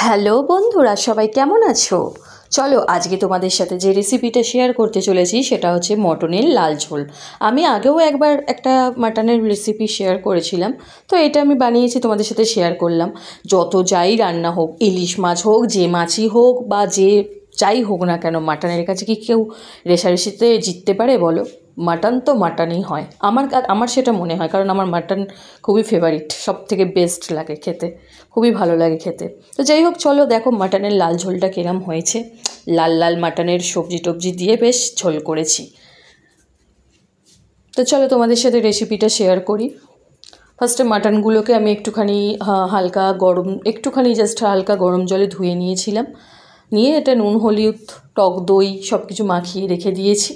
Hello বন্ধুরা, সবাই কেমন আছো? চলো আজকে তোমাদের সাথে যে রেসিপিটা শেয়ার করতে চলেছি সেটা হচ্ছে মটনের লাল ঝোল। আমি আগেও একবার একটা মাটনের রেসিপি শেয়ার করেছিলাম, তো এটা আমি বানিয়েছি তোমাদের সাথে শেয়ার করলাম। যত যাই রান্না হোক, ইলিশ মাছ হোক, যে মাছই হোক বা যে যাই হোক না কেন, মাটনের কাছে কি কেউ রেষারেষিতে জিততে পারে বলো? মাটন তো মাটনই হয়। আমার সেটা মনে হয়, কারণ আমার মাটন খুবই ফেভারিট, সব থেকে বেস্ট লাগে খেতে, খুবই ভালো লাগে খেতে। তো যাই হোক, চলো দেখো মাটনের লাল ঝোলটা কিরম হয়েছে। লাল লাল মাটনের সবজি টবজি দিয়ে বেশ ঝোল করেছি। তো চলো তোমাদের সাথে রেসিপিটা শেয়ার করি। ফার্স্টে মাটনগুলোকে আমি একটুখানি জাস্ট হালকা গরম জলে ধুয়ে নিয়েছিলাম। নিয়ে এটা নুন, হলুদ, টক দই সব কিছু মাখিয়ে রেখে দিয়েছি।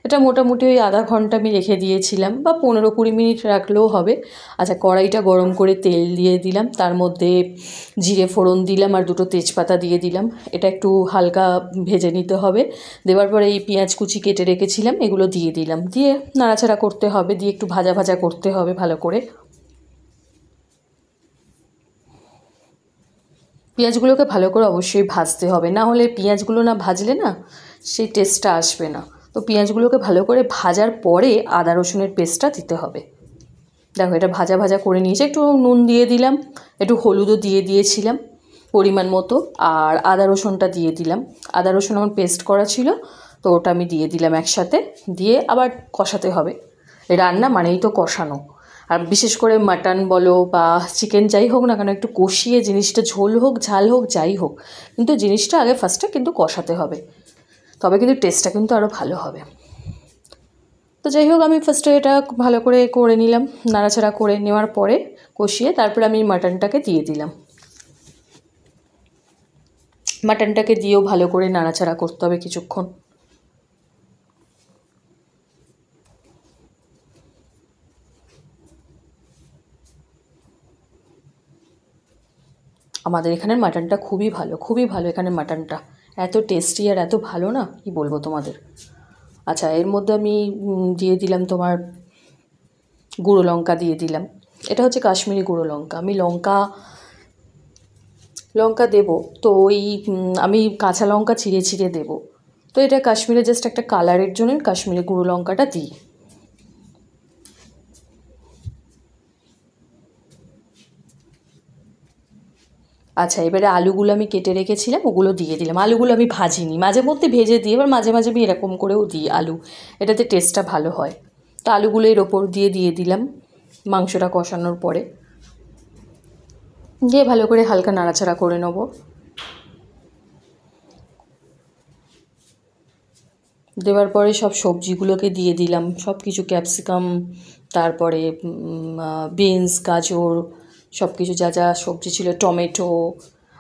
এটা মোটামুটি ওই আধা ঘন্টা আমি রেখে দিয়েছিলাম, বা 15-20 মিনিট রাখলেও হবে। আচ্ছা, কড়াইটা গরম করে তেল দিয়ে দিলাম, তার মধ্যে জিরে ফোড়ন দিলাম আর দুটো তেজপাতা দিয়ে দিলাম। এটা একটু হালকা ভেজে নিতে হবে। দেওয়ার পরে এই পেঁয়াজ কুচি কেটে রেখেছিলাম, এগুলো দিয়ে দিলাম। দিয়ে নাড়াচাড়া করতে হবে, দিয়ে একটু ভাজা ভাজা করতে হবে ভালো করে। পেঁয়াজগুলোকে ভালো করে অবশ্যই ভাজতে হবে, না হলে পেঁয়াজগুলো না ভাজলে না সেই টেস্টটা আসবে না। তো পেঁয়াজগুলোকে ভালো করে ভাজার পরে আদা রসুনের পেস্টটা দিতে হবে। দেখো, এটা ভাজা ভাজা করে নিয়েছি। একটু নুন দিয়ে দিলাম, একটু হলুদও দিয়ে দিয়েছিলাম পরিমাণ মতো, আর আদা রসুনটা দিয়ে দিলাম। আদা রসুন আমার পেস্ট করা ছিল, তো ওটা আমি দিয়ে দিলাম একসাথে। দিয়ে আবার কষাতে হবে। রান্না মানেই তো কষানো। আর বিশেষ করে মাটন বলো বা চিকেন যাই হোক না কেন, একটু কষিয়ে জিনিসটা, ঝোল হোক ঝাল হোক যাই হোক, কিন্তু জিনিসটা আগে ফার্স্টে কিন্তু কষাতে হবে, তবে কিন্তু টেস্টটা কিন্তু আরও ভালো হবে। তো যাই হোক, আমি ফার্স্টে এটা ভালো করে করে নিলাম। নাড়াচাড়া করে নেওয়ার পরে কষিয়ে তারপরে আমি মাটনটাকে দিয়ে দিলাম। মাটনটাকে দিয়েও ভালো করে নাড়াচাড়া করতে হবে কিছুক্ষণ। আমাদের এখানের মাটনটা খুবই ভালো, খুবই ভালো। এখানের মাটনটা এত টেস্টি আর এত ভালো, না কি বলবো তোমাদের। আচ্ছা, এর মধ্যে আমি দিয়ে দিলাম তোমার গুঁড়ো লঙ্কা দিয়ে দিলাম। এটা হচ্ছে কাশ্মীরি গুঁড়ো লঙ্কা। আমি লঙ্কা দেবো তো ওই আমি কাঁচা লঙ্কা ছিঁড়ে ছিঁড়ে দেবো। তো এটা কাশ্মীরে জাস্ট একটা কালারের জন্য কাশ্মীরি গুঁড়ো লঙ্কাটা দিই। আচ্ছা, এবারে আলুগুলো আমি কেটে রেখেছিলাম, ওগুলো দিয়ে দিলাম। আলুগুলো আমি ভাজিনি, মাঝে মধ্যে ভেজে দিই, এবার মাঝে মাঝে আমি এরকম করেও দিই আলু, এটাতে টেস্টটা ভালো হয়। তো আলুগুলো এর ওপর দিয়ে দিলাম মাংসটা কষানোর পরে। দিয়ে ভালো করে হালকা নাড়াচাড়া করে নেবো। দেওয়ার পরে সব সবজিগুলোকে দিয়ে দিলাম, সব কিছু, ক্যাপসিকাম, তারপরে বিনস, গাজর, সব কিছু যা যা সবজি ছিল, টমেটো,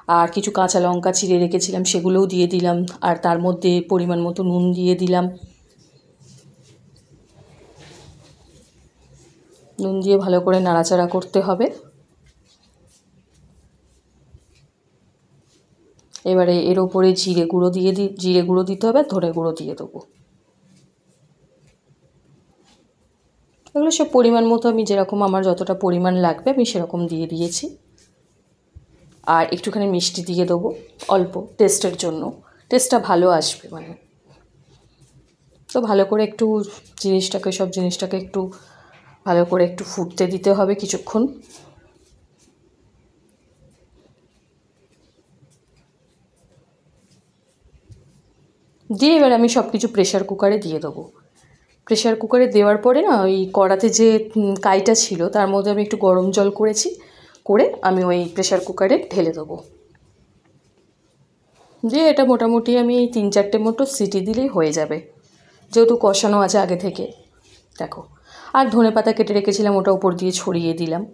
আর কিছু কাঁচা লঙ্কা চিড়ে রেখেছিলাম সেগুলোও দিয়ে দিলাম। আর তার মধ্যে পরিমাণ মতো নুন দিয়ে দিলাম। নুন দিয়ে ভালো করে নাড়াচাড়া করতে হবে। এবারে এর ওপরে জিরে গুঁড়ো দিতে হবে, ধনে গুঁড়ো দিয়ে দেবো। এগুলো সব পরিমাণ মতো, আমি যেরকম আমার যতটা পরিমাণ লাগবে আমি সেরকম দিয়ে দিয়েছি। আর একটুখানি মিষ্টি দিয়ে দেবো অল্প, টেস্টের জন্য, টেস্টটা ভালো আসবে মানে। তো ভালো করে একটু সব জিনিসটাকে একটু ভালো করে একটু ফুটতে দিতে হবে কিছুক্ষণ। দিয়ে এবার আমি সব কিছু প্রেশার কুকারে দিয়ে দেবো। প্রেশার কুকারে দেওয়ার পরে না, ওই কড়াতে যে কাইটা ছিল তার মধ্যে আমি একটু গরম জল করে আমি ওই প্রেশার কুকারে ঢেলে দেবো। দিয়ে এটা মোটামুটি আমি 3-4টে মতো সিটি দিলেই হয়ে যাবে, যেহেতু কষানো আছে আগে থেকে। দেখো, আর ধনেপাতা কেটে রেখেছিলাম, ওটা উপর দিয়ে ছড়িয়ে দিলাম।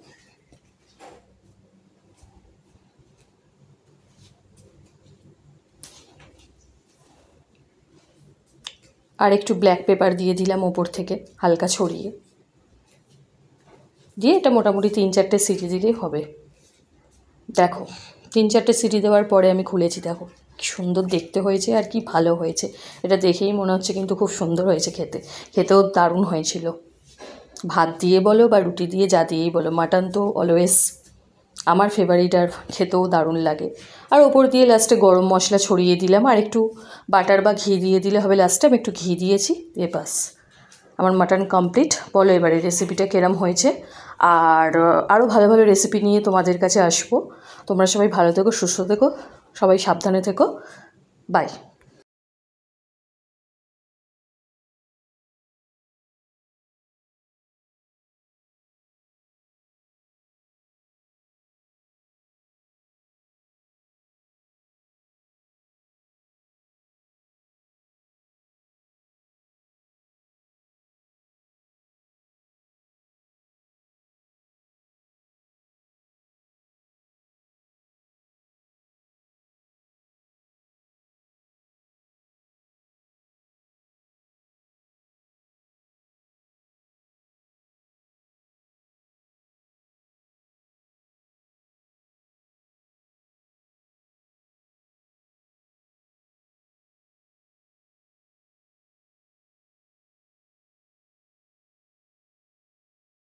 আর একটু ব্ল্যাক পেপার দিয়ে দিলাম ওপর থেকে হালকা ছড়িয়ে। দিয়ে এটা মোটামুটি 3-4টে সিটি দিলেই হবে। দেখো, 3-4টে সিটি দেওয়ার পরে আমি খুলেছি, দেখো কি সুন্দর দেখতে হয়েছে আর কি ভালো হয়েছে। এটা দেখেই মনে হচ্ছে কিন্তু খুব সুন্দর হয়েছে খেতে, খেতেও দারুণ হয়েছিল। ভাত দিয়ে বলো বা রুটি দিয়ে, যা দিয়েই বলো, মাটন তো অলওয়েজ আমার ফেভারিট, আর খেতেও দারুণ লাগে। আর ওপর দিয়ে লাস্টে গরম মশলা ছড়িয়ে দিলাম, আর একটু বাটার বা ঘি দিয়ে দিলে হবে। লাস্টে আমি একটু ঘি দিয়েছি, দিয়ে বাস আমার মাটন কমপ্লিট। বলো এবারে রেসিপিটা কেরম হয়েছে। আর আরও ভালো ভালো রেসিপি নিয়ে তোমাদের কাছে আসবো। তোমরা সবাই ভালো থেকো, সুস্থ থেকো, সবাই সাবধানে থেকো। বাই।